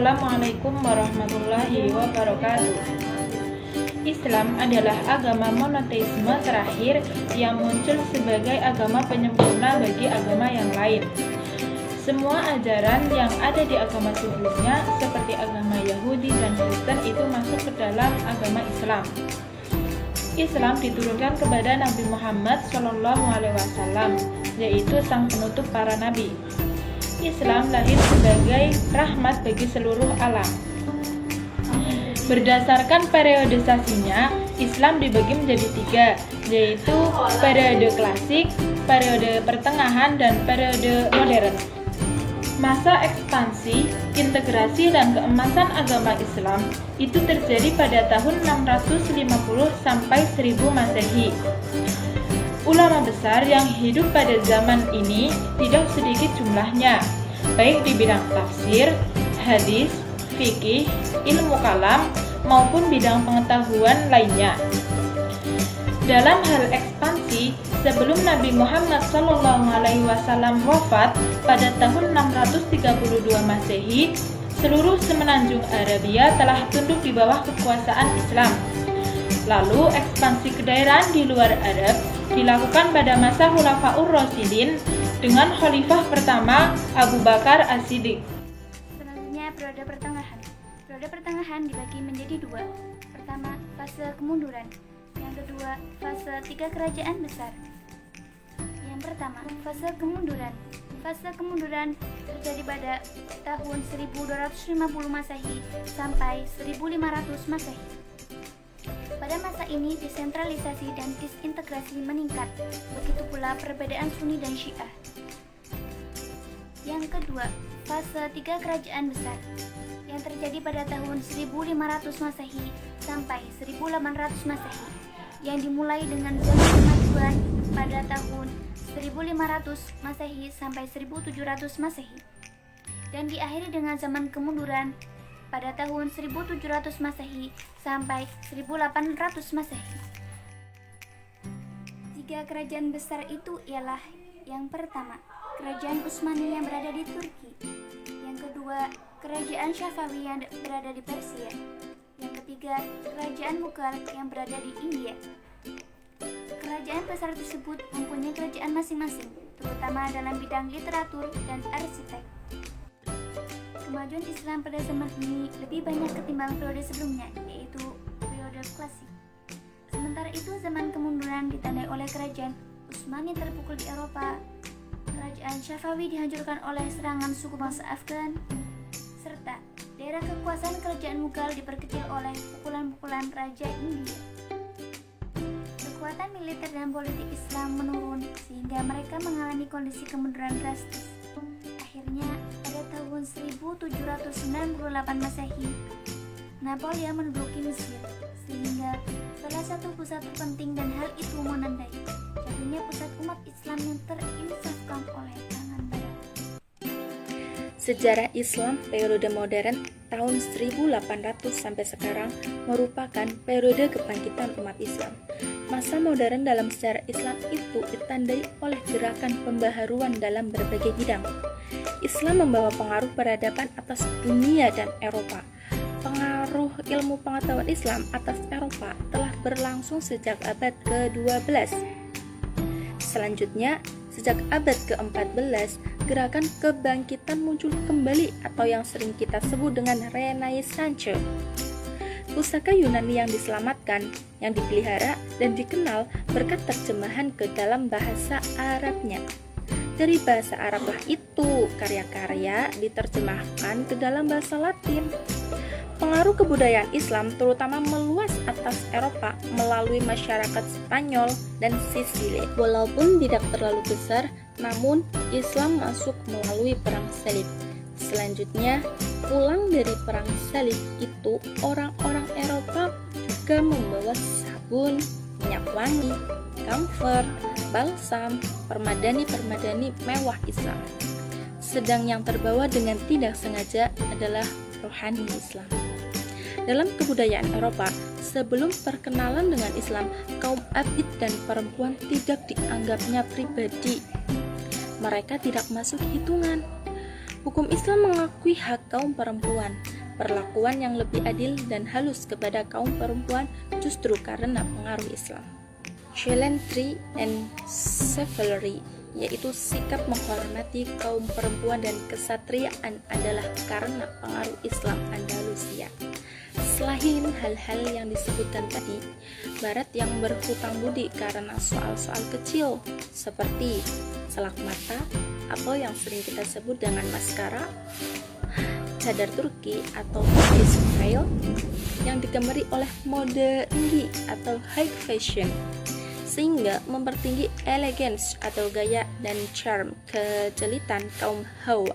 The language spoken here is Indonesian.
Assalamualaikum warahmatullahi wabarakatuh. Islam adalah agama monoteisme terakhir yang muncul sebagai agama penyempurna bagi agama yang lain. Semua ajaran yang ada di agama sebelumnya seperti agama Yahudi dan Kristen itu masuk ke dalam agama Islam. Islam diturunkan kepada Nabi Muhammad SAW, yaitu sang penutup para nabi. Islam lahir sebagai rahmat bagi seluruh alam. Berdasarkan periodisasinya, Islam dibagi menjadi tiga, yaitu periode klasik, periode pertengahan, dan periode modern. Masa ekspansi, integrasi, dan keemasan agama Islam itu terjadi pada tahun 650 sampai 1000 Masehi. Ulama besar yang hidup pada zaman ini tidak sedikit jumlahnya, baik di bidang tafsir, hadis, fikih, ilmu kalam, maupun bidang pengetahuan lainnya. Dalam hal ekspansi, sebelum Nabi Muhammad SAW wafat pada tahun 632 Masehi, seluruh semenanjung Arabia telah tunduk di bawah kekuasaan Islam. Lalu ekspansi kedaerahan di luar Arab dilakukan pada masa Khulafaur Rasyidin dengan khalifah pertama Abu Bakar As-Siddiq. Selanjutnya periode pertengahan. Periode pertengahan dibagi menjadi dua. Pertama, fase kemunduran. Yang kedua, fase tiga kerajaan besar. Yang pertama, fase kemunduran. Fase kemunduran terjadi pada tahun 1250 Masehi sampai 1500 Masehi. Pada masa ini desentralisasi dan disintegrasi meningkat, begitu pula perbedaan Sunni dan Syiah. Yang kedua, fase tiga kerajaan besar yang terjadi pada tahun 1500 Masehi sampai 1800 Masehi, yang dimulai dengan zaman kemajuan pada tahun 1500 Masehi sampai 1700 Masehi dan diakhiri dengan zaman kemunduran pada tahun 1700 Masehi sampai 1800 Masehi. Tiga kerajaan besar itu ialah: yang pertama, Kerajaan Utsmani yang berada di Turki; yang kedua, Kerajaan Syafawi yang berada di Persia; yang ketiga, Kerajaan Mughal yang berada di India. Kerajaan besar tersebut mempunyai kerajaan masing-masing, terutama dalam bidang literatur dan arsitek. Kemajuan Islam pada zaman ini lebih banyak ketimbang periode sebelumnya, yaitu periode klasik. Sementara itu, zaman kemunduran ditandai oleh kerajaan Utsmani terpukul di Eropa, kerajaan Syafawi dihancurkan oleh serangan suku bangsa Afgan, serta daerah kekuasaan kerajaan Mughal diperkecil oleh pukulan-pukulan Raja India. Kekuatan militer dan politik Islam menurun sehingga mereka mengalami kondisi kemunduran drastis. Akhirnya, pada tahun 1798 Masehi, Napoleon menduduki Mesir, sehingga salah satu pusat terpenting dan hal itu menandai jatuhnya pusat umat Islam yang terinsafkan oleh tangan Barat. Sejarah Islam periode modern tahun 1800 sampai sekarang merupakan periode kebangkitan umat Islam. Masa modern dalam sejarah Islam itu ditandai oleh gerakan pembaharuan dalam berbagai bidang. Islam membawa pengaruh peradaban atas dunia dan Eropa. Pengaruh ilmu pengetahuan Islam atas Eropa telah berlangsung sejak abad ke-12. Selanjutnya, sejak abad ke-14, gerakan kebangkitan muncul kembali atau yang sering kita sebut dengan Renaissance. Pusaka Yunani yang diselamatkan, yang dipelihara dan dikenal berkat terjemahan ke dalam bahasa Arabnya. Dari bahasa Arablah itu karya-karya diterjemahkan ke dalam bahasa Latin. Pengaruh kebudayaan Islam terutama meluas atas Eropa melalui masyarakat Spanyol dan Sisilia. Walaupun tidak terlalu besar, namun Islam masuk melalui perang salib. Selanjutnya, pulang dari perang salib itu orang-orang Eropa juga membawa sabun, minyak wangi, kamfer, balsam, permadani-permadani mewah Islam. Sedang yang terbawa dengan tidak sengaja adalah rohani Islam. Dalam kebudayaan Eropa, sebelum perkenalan dengan Islam, kaum abid dan perempuan tidak dianggapnya pribadi. Mereka tidak masuk hitungan. Hukum Islam mengakui hak kaum perempuan. perlakuan yang lebih adil dan halus kepada kaum perempuan justru karena pengaruh Islam. Gallantry and chivalry, yaitu sikap menghormati kaum perempuan dan kesatriaan adalah karena pengaruh Islam Andalusia. Selain hal-hal yang disebutkan tadi, Barat yang berhutang budi karena soal-soal kecil seperti selak mata atau yang sering kita sebut dengan maskara, cadar Turki atau Turkish veil yang digemari oleh mode tinggi atau high fashion, sehingga mempertinggi elegance atau gaya dan charm kejelitan kaum Hawa.